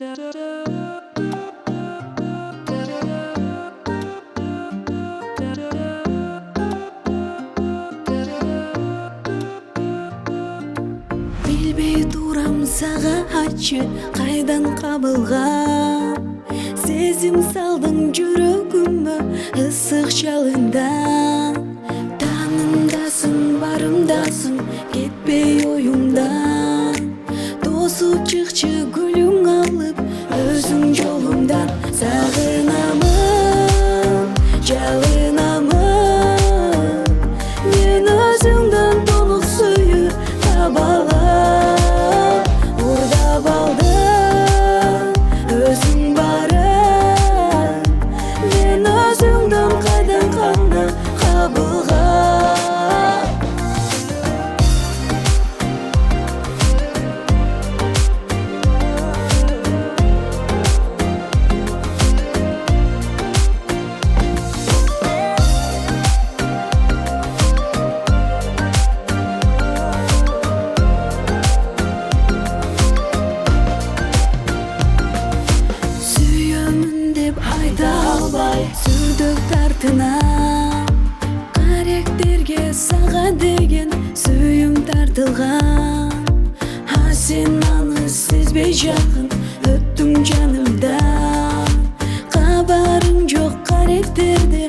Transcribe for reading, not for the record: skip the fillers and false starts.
Bilbey duram sağa açı kaydan kabılgam. Sezim saldın жүрөгүмө ысык жалындан. Tanımdasın barımdasın кетпей оюмдан. Досу чыкчы гүлүң алып өзүң жолумдан. Сагынамын, жалынамын, мен өзүңдөн толук сүйүү таба алам. Урдап алдым өзүң барын, мен өзүңдөн кайдан кана кабылгам. Сүйөмүн деп айта албай сүрдүк тартынам. Каректерге сага деген сүйүм тартылган. А сен аны сезбей жакын өттүң жанымдан. Кабарың жок каректерде